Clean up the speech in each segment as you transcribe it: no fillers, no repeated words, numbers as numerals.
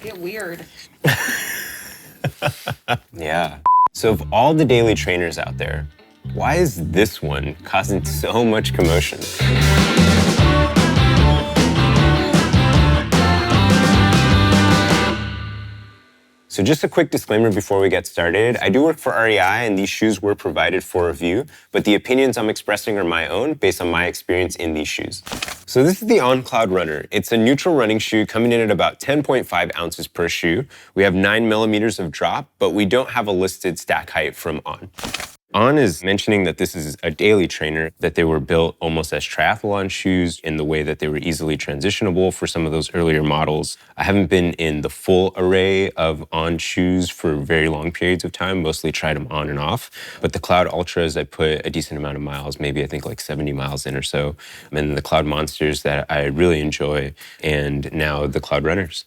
Get weird. Yeah. So of all the daily trainers out there, why is this one causing so much commotion? So just a quick disclaimer before we get started. I do work for REI and these shoes were provided for review, but the opinions I'm expressing are my own based on my experience in these shoes. So this is the On Cloudrunner. It's a neutral running shoe coming in at about 10.5 ounces per shoe. We have 9 millimeters of drop, but we don't have a listed stack height from On. On is mentioning that this is a daily trainer, that they were built almost as triathlon shoes in the way that they were easily transitionable for some of those earlier models. I haven't been in the full array of On shoes for very long periods of time, mostly tried them on and off. But the Cloud Ultras, I put a decent amount of miles, maybe I think like 70 miles in or so. And the Cloud Monsters that I really enjoy, and now the Cloudrunners.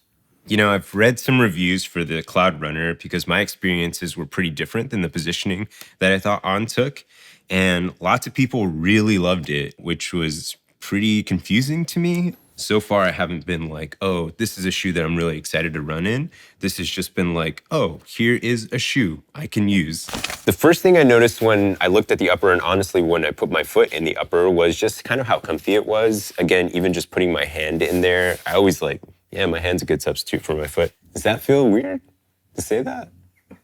You know, I've read some reviews for the Cloudrunner because my experiences were pretty different than the positioning that I thought On took. And lots of people really loved it, which was pretty confusing to me. So far, I haven't been like, oh, this is a shoe that I'm really excited to run in. This has just been like, oh, here is a shoe I can use. The first thing I noticed when I looked at the upper, and honestly, when I put my foot in the upper, was just kind of how comfy it was. Again, even just putting my hand in there, I always like, yeah, my hand's a good substitute for my foot. Does that feel weird to say that?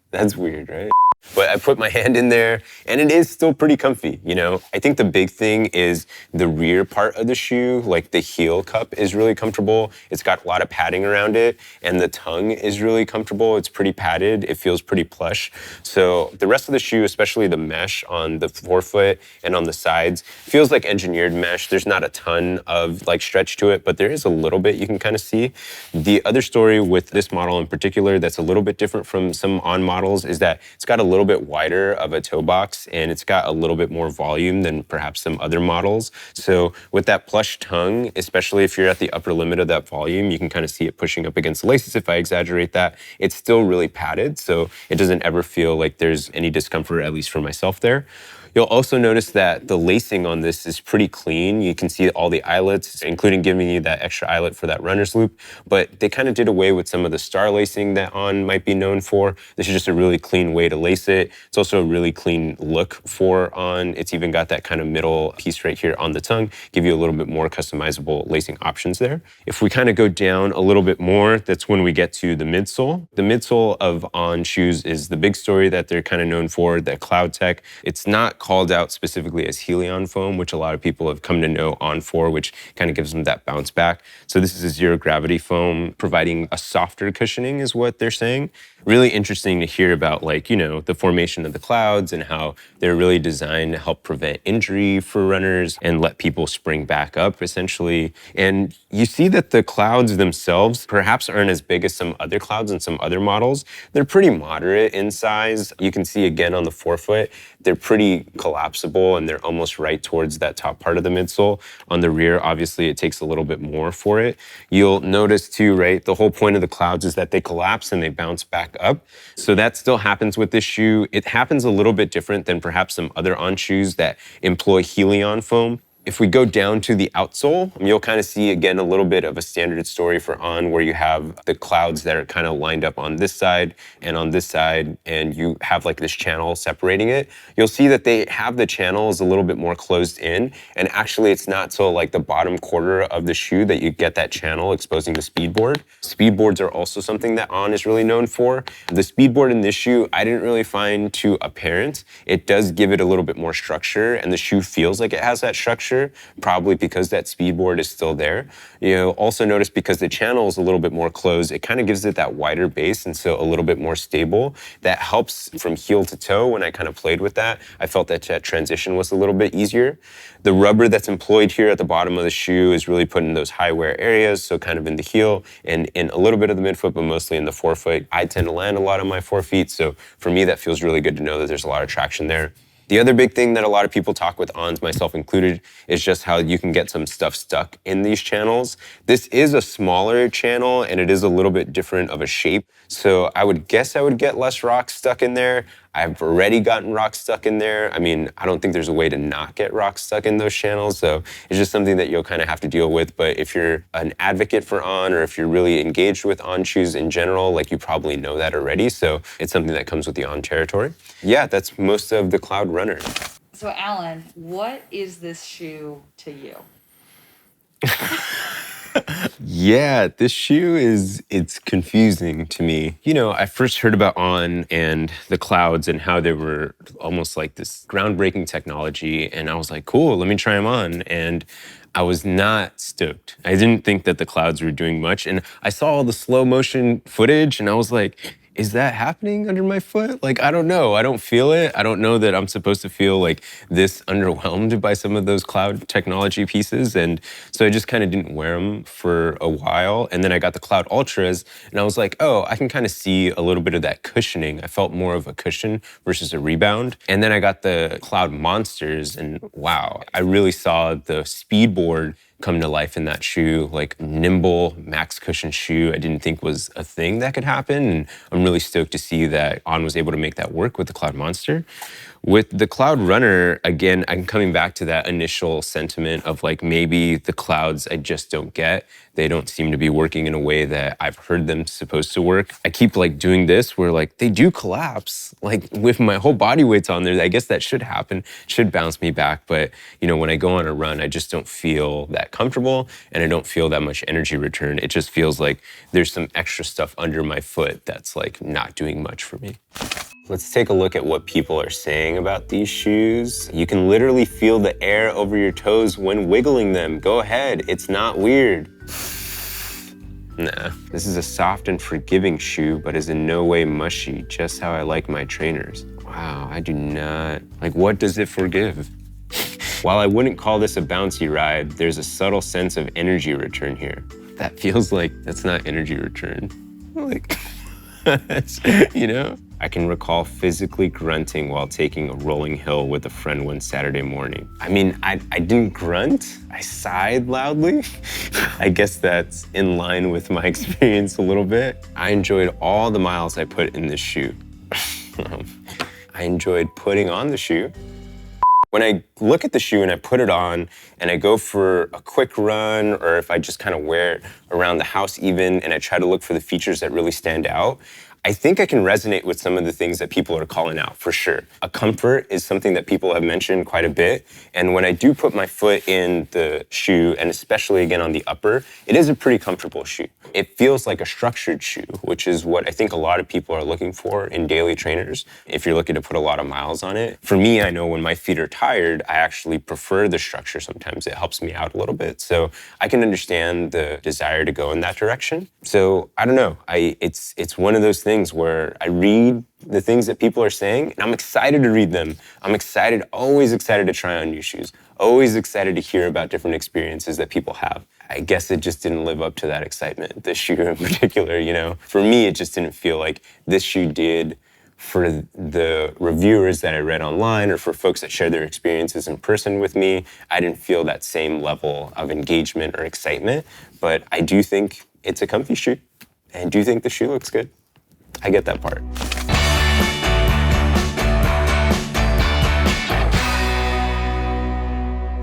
That's weird, right? But I put my hand in there and it is still pretty comfy, you know? I think the big thing is the rear part of the shoe, like the heel cup is really comfortable. It's got a lot of padding around it and the tongue is really comfortable. It's pretty padded. It feels pretty plush. So the rest of the shoe, especially the mesh on the forefoot and on the sides, feels like engineered mesh. There's not a ton of like stretch to it, but there is a little bit you can kind of see. The other story with this model in particular that's a little bit different from some On models is that it's got a little bit wider of a toe box and it's got a little bit more volume than perhaps some other models. So with that plush tongue, especially if you're at the upper limit of that volume, you can kind of see it pushing up against the laces. If I exaggerate that, it's still really padded, so it doesn't ever feel like there's any discomfort, at least for myself there. You'll also notice that the lacing on this is pretty clean. You can see all the eyelets, including giving you that extra eyelet for that runner's loop, but they kind of did away with some of the star lacing that On might be known for. This is just a really clean way to lace it. It's also a really clean look for On. It's even got that kind of middle piece right here on the tongue, give you a little bit more customizable lacing options there. If we kind of go down a little bit more, that's when we get to the midsole. The midsole of On shoes is the big story that they're kind of known for, the CloudTec. It's not called out specifically as Helion foam, which a lot of people have come to know On for, which kind of gives them that bounce back. So this is a zero gravity foam, providing a softer cushioning is what they're saying. Really interesting to hear about, like, you know, the formation of the clouds and how they're really designed to help prevent injury for runners and let people spring back up, essentially. And you see that the clouds themselves perhaps aren't as big as some other clouds and some other models. They're pretty moderate in size. You can see again on the forefoot, they're pretty collapsible and they're almost right towards that top part of the midsole. On the rear, obviously, it takes a little bit more for it. You'll notice too, right, the whole point of the clouds is that they collapse and they bounce back up. So that still happens with this shoe. It happens a little bit different than perhaps some other On shoes that employ Helion foam. If we go down to the outsole, you'll kind of see again a little bit of a standard story for On where you have the clouds that are kind of lined up on this side and on this side, and you have like this channel separating it. You'll see that they have the channels a little bit more closed in, and actually it's not till like the bottom quarter of the shoe that you get that channel exposing the speedboard. Speedboards are also something that On is really known for. The speedboard in this shoe, I didn't really find too apparent. It does give it a little bit more structure, and the shoe feels like it has that structure, probably because that speedboard is still there. You'll also notice because the channel is a little bit more closed, it kind of gives it that wider base and so a little bit more stable. That helps from heel to toe. When I kind of played with that, I felt that that transition was a little bit easier. The rubber that's employed here at the bottom of the shoe is really put in those high wear areas, so kind of in the heel and in a little bit of the midfoot, but mostly in the forefoot. I tend to land a lot on my forefeet, so for me that feels really good to know that there's a lot of traction there. The other big thing that a lot of people talk with Ons, myself included, is just how you can get some stuff stuck in these channels. This is a smaller channel and it is a little bit different of a shape. So I would guess I would get less rocks stuck in there. I've already gotten rock stuck in there. I mean, I don't think there's a way to not get rock stuck in those channels. So it's just something that you'll kind of have to deal with. But if you're an advocate for On, or if you're really engaged with On shoes in general, like, you probably know that already. So it's something that comes with the On territory. Yeah, that's most of the Cloudrunner. So Alan, what is this shoe to you? Yeah, this shoe it's confusing to me. You know, I first heard about On and the clouds and how they were almost like this groundbreaking technology. And I was like, cool, let me try them on. And I was not stoked. I didn't think that the clouds were doing much. And I saw all the slow motion footage and I was like, is that happening under my foot? Like, I don't know. I don't feel it. I don't know that I'm supposed to feel like this underwhelmed by some of those cloud technology pieces. And so I just kind of didn't wear them for a while. And then I got the Cloud Ultras and I was like, oh, I can kind of see a little bit of that cushioning. I felt more of a cushion versus a rebound. And then I got the Cloud Monsters and wow, I really saw the speed board come to life in that shoe, like nimble max cushion shoe I didn't think was a thing that could happen. And I'm really stoked to see that On was able to make that work with the Cloud Monster. With the Cloudrunner, again, I'm coming back to that initial sentiment of like maybe the clouds I just don't get. They don't seem to be working in a way that I've heard them supposed to work. I keep like doing this where like they do collapse. Like with my whole body weight's on there, I guess that should happen, should bounce me back. But you know, when I go on a run, I just don't feel that comfortable and I don't feel that much energy return. It just feels like there's some extra stuff under my foot that's like not doing much for me. Let's take a look at what people are saying about these shoes. You can literally feel the air over your toes when wiggling them. Go ahead, it's not weird. Nah, this is a soft and forgiving shoe, but is in no way mushy, just how I like my trainers. Wow, I do not. Like, what does it forgive? While I wouldn't call this a bouncy ride, there's a subtle sense of energy return here. That feels like that's not energy return. Like, you know? I can recall physically grunting while taking a rolling hill with a friend one Saturday morning. I mean, I didn't grunt, I sighed loudly. I guess that's in line with my experience a little bit. I enjoyed all the miles I put in this shoe. I enjoyed putting on the shoe. When I look at the shoe and I put it on and I go for a quick run, or if I just kind of wear it around the house even, and I try to look for the features that really stand out, I think I can resonate with some of the things that people are calling out, for sure. A comfort is something that people have mentioned quite a bit. And when I do put my foot in the shoe, and especially again on the upper, it is a pretty comfortable shoe. It feels like a structured shoe, which is what I think a lot of people are looking for in daily trainers, if you're looking to put a lot of miles on it. For me, I know when my feet are tired, I actually prefer the structure sometimes. It helps me out a little bit. So I can understand the desire to go in that direction. So I don't know, it's one of those things where I read the things that people are saying and I'm excited to read them. I'm excited, always excited to try on new shoes, always excited to hear about different experiences that people have. I guess it just didn't live up to that excitement, this shoe in particular, you know? For me, it just didn't feel like this shoe did for the reviewers that I read online or for folks that share their experiences in person with me. I didn't feel that same level of engagement or excitement, but I do think it's a comfy shoe. And I do think the shoe looks good. I get that part.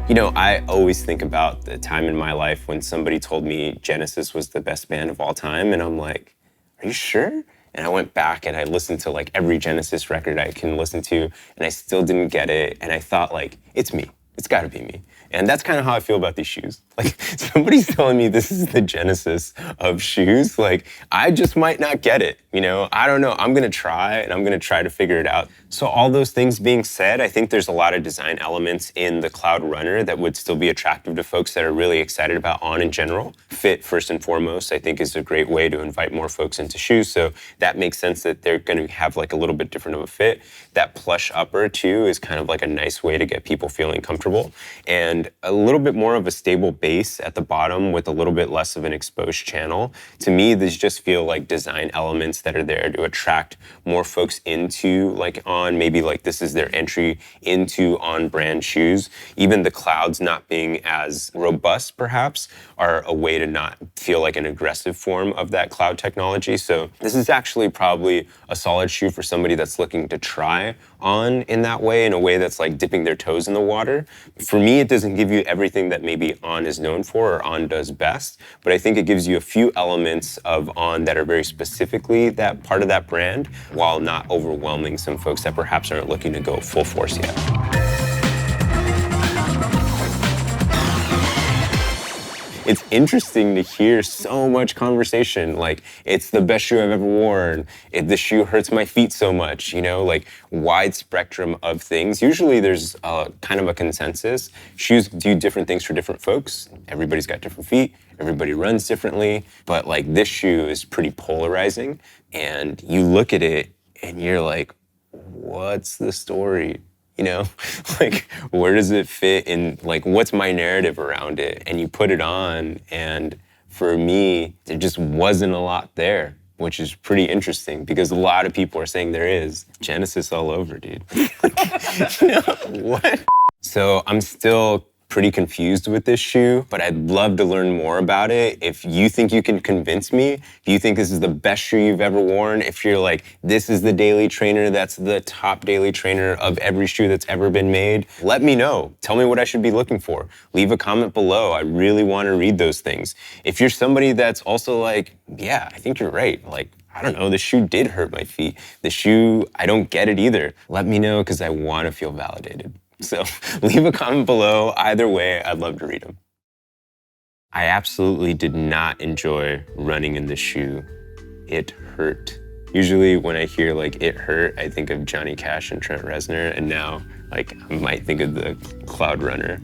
You know, I always think about the time in my life when somebody told me Genesis was the best band of all time, and I'm like, are you sure? And I went back and I listened to like every Genesis record I can listen to, and I still didn't get it. And I thought like, it's me. It's gotta be me. And that's kind of how I feel about these shoes. Like, somebody's telling me this is the Genesis of shoes. Like, I just might not get it, you know? I don't know. I'm gonna try, and I'm gonna try to figure it out. So all those things being said, I think there's a lot of design elements in the Cloudrunner that would still be attractive to folks that are really excited about On in general. Fit, first and foremost, I think is a great way to invite more folks into shoes. So that makes sense that they're gonna have like a little bit different of a fit. That plush upper too is kind of like a nice way to get people feeling comfortable. And a little bit more of a stable base space at the bottom with a little bit less of an exposed channel. To me, these just feel like design elements that are there to attract more folks into like On. Maybe like this is their entry into On brand shoes. Even the clouds not being as robust perhaps are a way to not feel like an aggressive form of that cloud technology. So this is actually probably a solid shoe for somebody that's looking to try On in that way, in a way that's like dipping their toes in the water. For me, it doesn't give you everything that maybe On is known for or On does best, but I think it gives you a few elements of On that are very specifically that part of that brand, while not overwhelming some folks that perhaps aren't looking to go full force yet. It's interesting to hear so much conversation, like, it's the best shoe I've ever worn, the shoe hurts my feet so much, you know, like wide spectrum of things. Usually there's kind of a consensus. Shoes do different things for different folks. Everybody's got different feet, everybody runs differently, but like this shoe is pretty polarizing, and you look at it and you're like, what's the story? You know, like, where does it fit in, like, what's my narrative around it? And you put it on, and for me, there just wasn't a lot there, which is pretty interesting because a lot of people are saying there is. Genesis all over, dude. You know, what? So I'm still pretty confused with this shoe, but I'd love to learn more about it. If you think you can convince me, if you think this is the best shoe you've ever worn, if you're like, this is the daily trainer that's the top daily trainer of every shoe that's ever been made, let me know. Tell me what I should be looking for. Leave a comment below. I really want to read those things. If you're somebody that's also like, yeah, I think you're right. Like, I don't know, the shoe did hurt my feet. The shoe, I don't get it either. Let me know because I want to feel validated. So leave a comment below. Either way, I'd love to read them. I absolutely did not enjoy running in this shoe. It hurt. Usually when I hear like it hurt, I think of Johnny Cash and Trent Reznor, and now like I might think of the Cloudrunner.